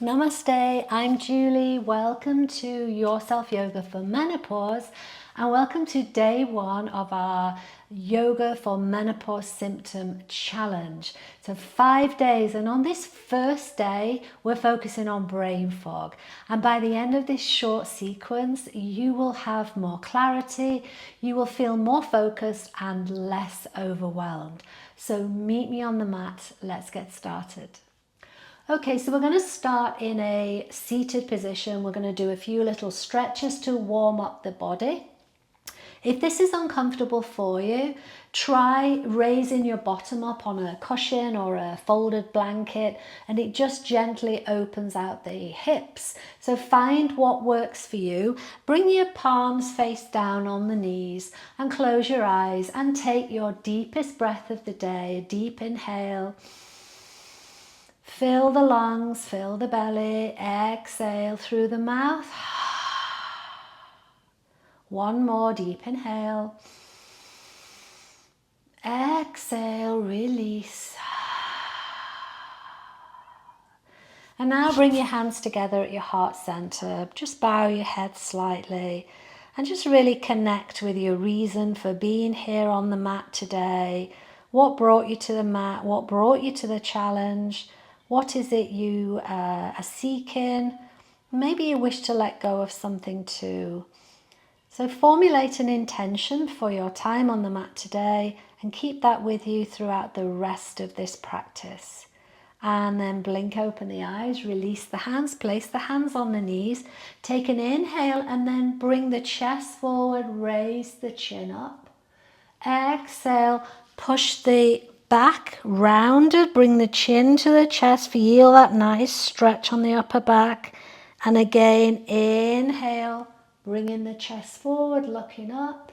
Namaste, I'm Julie. Welcome to Your Self Yoga for Menopause and welcome to day one of our Yoga for Menopause Symptom Challenge. So 5 days, and on this first day we're focusing on brain fog, and by the end of this short sequence you will have more clarity, you will feel more focused and less overwhelmed. So meet me on the mat, let's get started. Okay, so we're going to start in a seated position. We're going to do a few little stretches to warm up the body. If this is uncomfortable for you, try raising your bottom up on a cushion or a folded blanket, and it just gently opens out the hips. So find what works for you. Bring your palms face down on the knees and close your eyes and take your deepest breath of the day, a deep inhale. Fill the lungs, fill the belly, exhale through the mouth. One more deep inhale. Exhale, release. And now bring your hands together at your heart center. Just bow your head slightly and just really connect with your reason for being here on the mat today. What brought you to the mat? What brought you to the challenge? What is it you are seeking? Maybe you wish to let go of something too. So formulate an intention for your time on the mat today and keep that with you throughout the rest of this practice. And then blink open the eyes, release the hands, place the hands on the knees, take an inhale and then bring the chest forward, raise the chin up. Exhale, push the back rounded, bring the chin to the chest, feel that nice stretch on the upper back. And again, inhale, bringing the chest forward, looking up.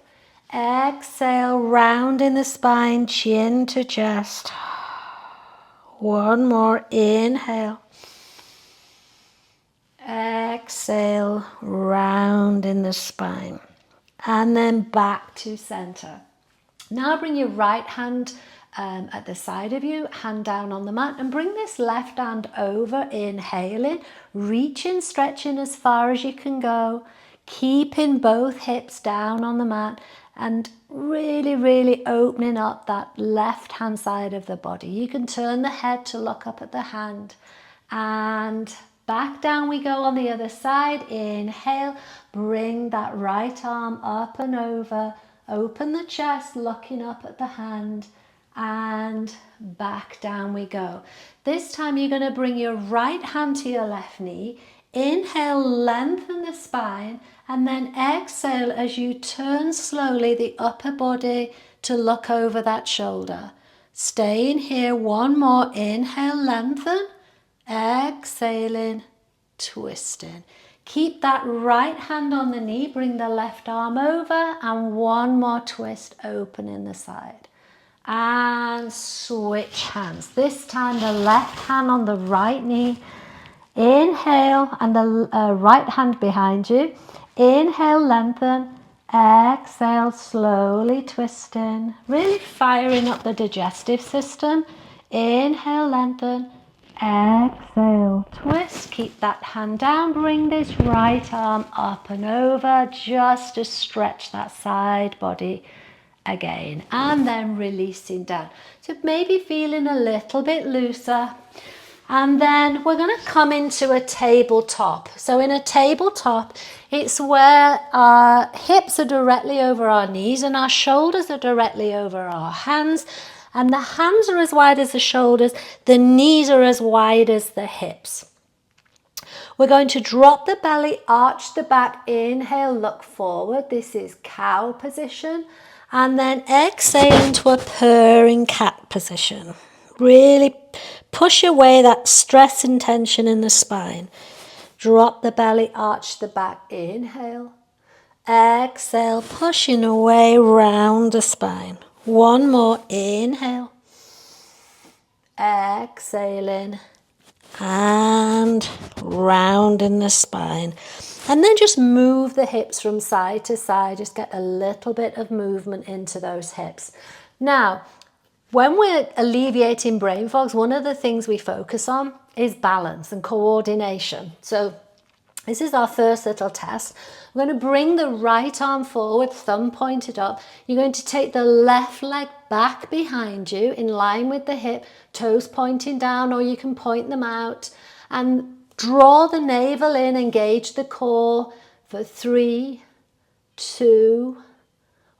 Exhale, rounding the spine, chin to chest. One more, inhale. Exhale, rounding the spine. And then back to center. Now bring your right hand at the side of you, hand down on the mat, and bring this left hand over, inhaling, reaching, stretching as far as you can go, keeping both hips down on the mat and really opening up that left hand side of the body. You can turn the head to look up at the hand and back down we go on the other side. Inhale, bring that right arm up and over. Open the chest, looking up at the hand, and back down we go. This time you're going to bring your right hand to your left knee. Inhale, lengthen the spine, and then exhale as you turn slowly the upper body to look over that shoulder. Stay in here, one more. Inhale, lengthen, exhaling, twisting. Keep that right hand on the knee, bring the left arm over, and one more twist, opening the side. And switch hands. This time the left hand on the right knee. Inhale, and the right hand behind you. Inhale, lengthen. Exhale, slowly twisting. Really firing up the digestive system. Inhale, lengthen. Exhale, twist, keep that hand down, bring this right arm up and over just to stretch that side body again, and then releasing down. So maybe feeling a little bit looser. And then we're going to come into a tabletop. So in a tabletop, it's where our hips are directly over our knees and our shoulders are directly over our hands. And the hands are as wide as the shoulders, the knees are as wide as the hips. We're going to drop the belly, arch the back, inhale, look forward. This is cow position. And then exhale into a purring cat position. Really push away that stress and tension in the spine. Drop the belly, arch the back, inhale. Exhale, pushing away round the spine. One more, inhale. Exhaling and rounding the spine. And then just move the hips from side to side. Just get a little bit of movement into those hips. Now, When we're alleviating brain fogs, one of the things we focus on is balance and coordination. So this is our first little test. We're going to bring the right arm forward, thumb pointed up. You're going to take the left leg back behind you in line with the hip, toes pointing down, or you can point them out, and draw the navel in, engage the core for 3, 2,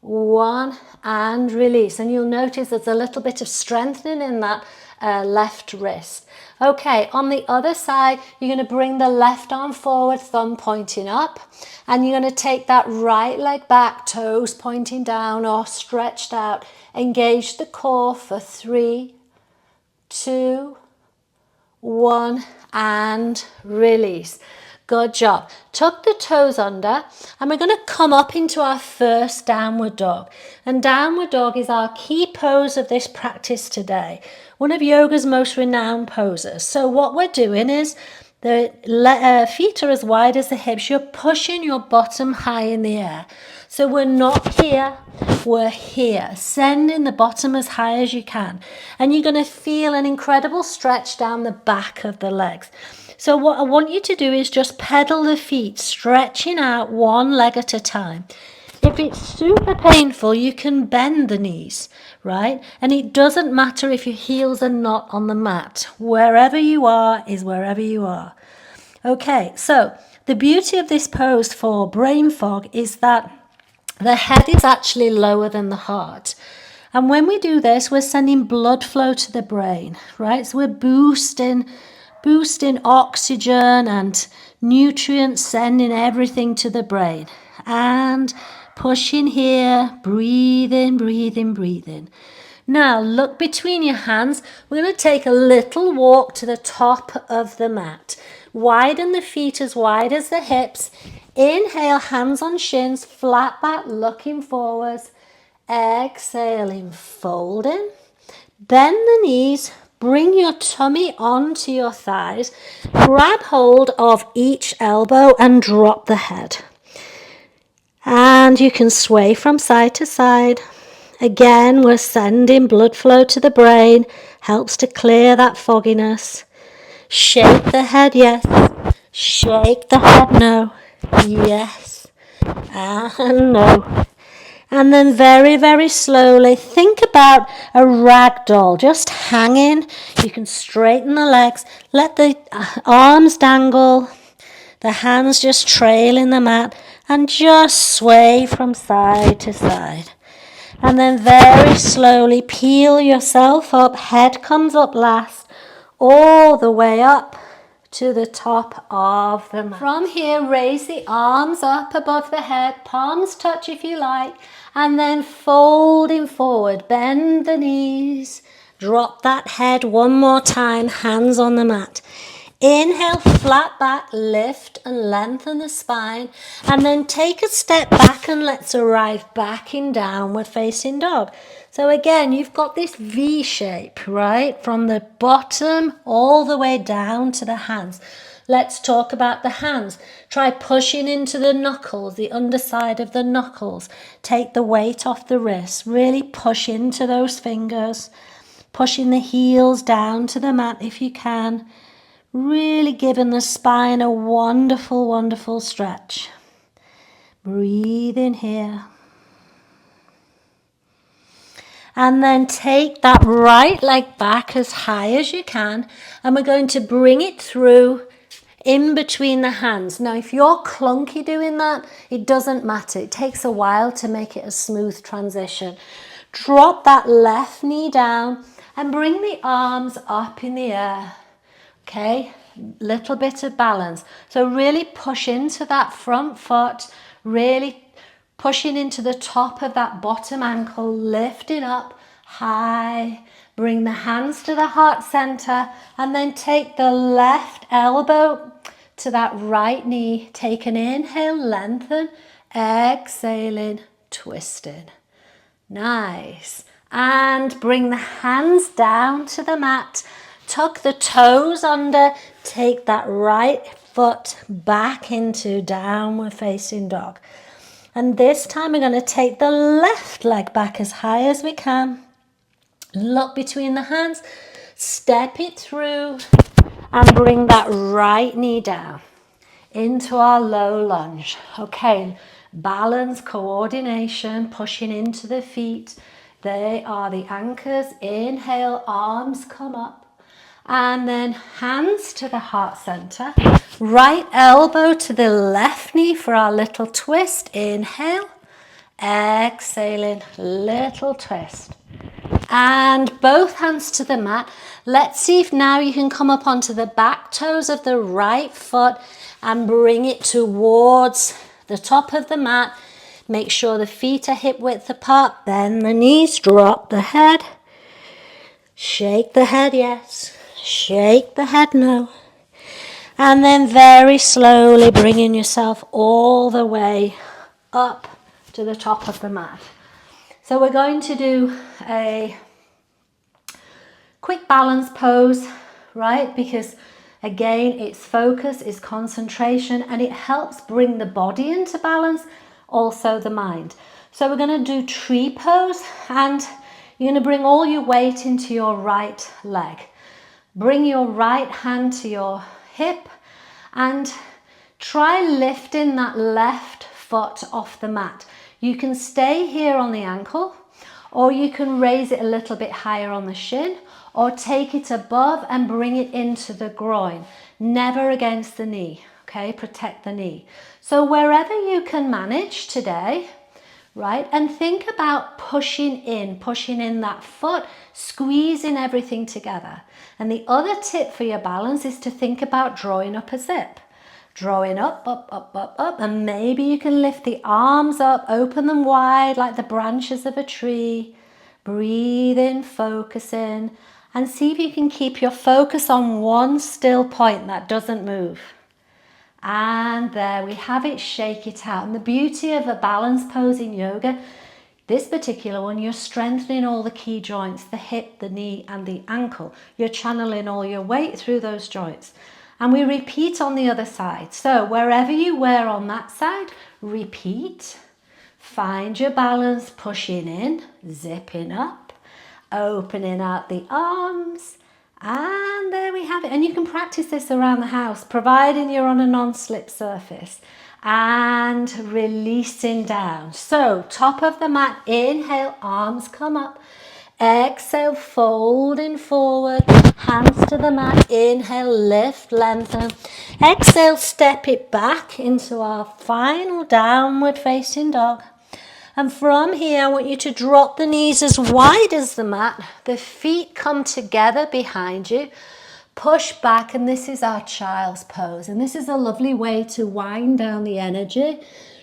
1, and release. And you'll notice there's a little bit of strengthening in that left wrist. Okay, on the other side, you're going to bring the left arm forward, thumb pointing up, and you're going to take that right leg back, toes pointing down or stretched out. Engage the core for 3, 2, 1, and release. Good job. Tuck the toes under, and we're going to come up into our first downward dog. And downward dog is our key pose of this practice today. One of yoga's most renowned poses. So what we're doing is the feet are as wide as the hips. You're pushing your bottom high in the air. So we're not here, we're here. Sending the bottom as high as you can. And you're going to feel an incredible stretch down the back of the legs. So what I want you to do is just pedal the feet, stretching out one leg at a time. If it's super painful, you can bend the knees, right? And it doesn't matter if your heels are not on the mat. Wherever you are is wherever you are. Okay, so the beauty of this pose for brain fog is that the head is actually lower than the heart. And when we do this, we're sending blood flow to the brain, right? So we're boosting oxygen and nutrients, sending everything to the brain. And pushing here, breathing, breathing, breathing. Now look between your hands. We're going to take a little walk to the top of the mat. Widen the feet as wide as the hips. Inhale, hands on shins, flat back, looking forwards. Exhaling, folding. Bend the knees. Bring your tummy onto your thighs. Grab hold of each elbow and drop the head. And you can sway from side to side. Again, we're sending blood flow to the brain. Helps to clear that fogginess. Shake the head, yes. Shake the head, no. Yes. And no. And then very, very slowly, think about a rag doll just hanging. You can straighten the legs. Let the arms dangle. The hands just trail in the mat. And just sway from side to side. And then very slowly peel yourself up. Head comes up last. All the way up to the top of the mat. From here, raise the arms up above the head. Palms touch if you like. And then folding forward. Bend the knees. Drop that head one more time. Hands on the mat. Inhale, flat back, lift and lengthen the spine, and then take a step back and let's arrive back in downward facing dog. So again, you've got this V shape, right? From the bottom all the way down to the hands. Let's talk about the hands. Try pushing into the knuckles, the underside of the knuckles. Take the weight off the wrists. Really push into those fingers. Pushing the heels down to the mat if you can. Really giving the spine a wonderful, wonderful stretch. Breathe in here. And then take that right leg back as high as you can. And we're going to bring it through in between the hands. Now, if you're clunky doing that, it doesn't matter. It takes a while to make it a smooth transition. Drop that left knee down and bring the arms up in the air. Okay, little bit of balance. So really push into that front foot, really pushing into the top of that bottom ankle, lifting up high. Bring the hands to the heart center and then take the left elbow to that right knee. Take an inhale, lengthen, exhaling, twisting. Nice. And bring the hands down to the mat. Tuck the toes under, take that right foot back into downward facing dog. And this time we're going to take the left leg back as high as we can. Look between the hands, step it through, and bring that right knee down into our low lunge. Okay, balance, coordination, pushing into the feet. They are the anchors. Inhale, arms come up, and then hands to the heart center. Right elbow to the left knee for our little twist. Inhale, exhaling, little twist. And both hands to the mat. Let's see if now you can come up onto the back toes of the right foot and bring it towards the top of the mat. Make sure the feet are hip width apart. Bend the knees, drop the head. Shake the head, yes. Shake the head, no. And then very slowly bringing yourself all the way up to the top of the mat. So we're going to do a quick balance pose, right? Because again, it's focus, it's concentration, and it helps bring the body into balance, also the mind. So we're going to do tree pose, and you're going to bring all your weight into your right leg. Bring your right hand to your hip and try lifting that left foot off the mat. You can stay here on the ankle, or you can raise it a little bit higher on the shin, or take it above and bring it into the groin, never against the knee, okay? Protect the knee. So wherever you can manage today, right? And think about pushing in that foot, squeezing everything together. And the other tip for your balance is to think about drawing up a zip. Drawing up, up, up, up, up, and maybe you can lift the arms up, open them wide like the branches of a tree. Breathe in, focus in, and see if you can keep your focus on one still point that doesn't move. And there we have it, shake it out. And the beauty of a balance pose in yoga, this particular one, you're strengthening all the key joints, the hip, the knee, and the ankle. You're channeling all your weight through those joints. And we repeat on the other side. So wherever you were on that side, repeat. Find your balance, pushing in, zipping up, opening out the arms. And there we have it. And you can practice this around the house, providing you're on a non-slip surface. And releasing down. So top of the mat, inhale, arms come up. Exhale, folding forward, hands to the mat. Inhale, lift, lengthen. Exhale, step it back into our final downward facing dog. And from here, I want you to drop the knees as wide as the mat. The feet come together behind you. Push back, and this is our child's pose. And this is a lovely way to wind down the energy.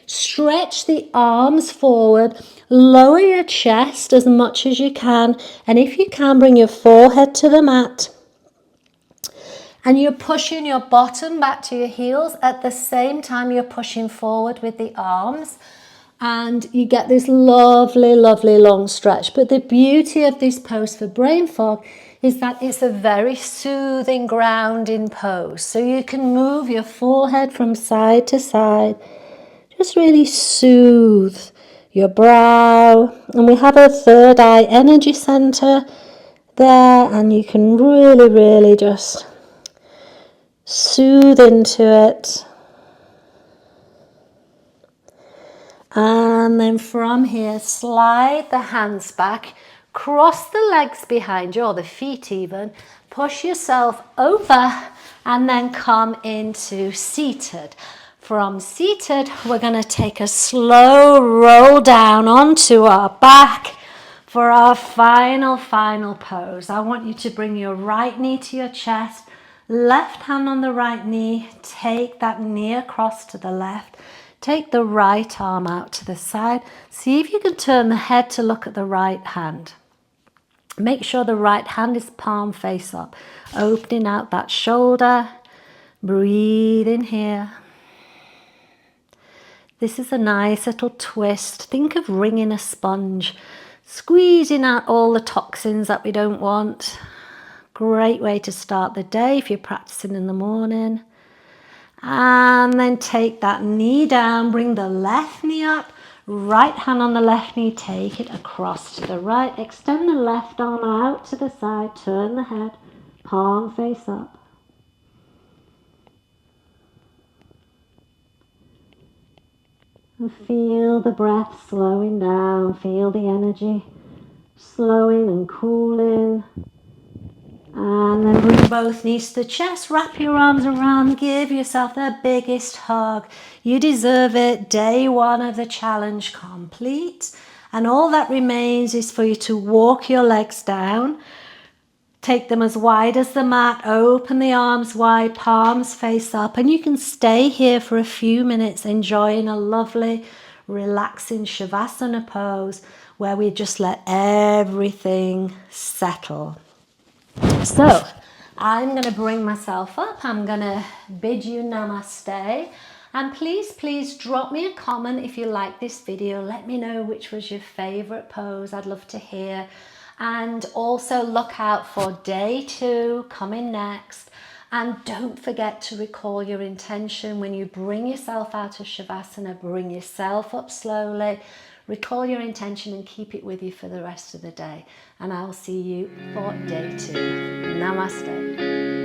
Stretch the arms forward. Lower your chest as much as you can. And if you can, bring your forehead to the mat. And you're pushing your bottom back to your heels. At the same time, you're pushing forward with the arms. And you get this lovely, lovely long stretch. But the beauty of this pose for brain fog is that it's a very soothing, grounding pose. So you can move your forehead from side to side. Just really soothe your brow. And we have a third eye energy center there. And you can really, really just soothe into it. And then from here, slide the hands back, cross the legs behind you, or the feet even, push yourself over, and then come into seated. From seated, we're going to take a slow roll down onto our back for our final pose. I want you to bring your right knee to your chest, left hand on the right knee, take that knee across to the left. Take the right arm out to the side. See if you can turn the head to look at the right hand. Make sure the right hand is palm face up. Opening out that shoulder. Breathe in here. This is a nice little twist. Think of wringing a sponge. Squeezing out all the toxins that we don't want. Great way to start the day if you're practicing in the morning. And then take that knee down, bring the left knee up, Right hand on the left knee, take it across to the right. Extend the left arm out to the side, turn the head, palm face up. And feel the breath slowing down, feel the energy slowing and cooling. And then bring both knees to the chest, wrap your arms around, give yourself the biggest hug. You deserve it. Day one of the challenge complete. And all that remains is for you to walk your legs down. Take them as wide as the mat, open the arms wide, palms face up, and you can stay here for a few minutes enjoying a lovely, relaxing Shavasana pose where we just let everything settle. So, I'm going to bring myself up. I'm going to bid you namaste. And please drop me a comment if you like this video. Let me know which was your favorite pose. I'd love to hear. And also look out for day 2 coming next. And don't forget to recall your intention when you bring yourself out of Shavasana. Bring yourself up slowly. Recall your intention and keep it with you for the rest of the day. And I'll see you for day 2. Namaste.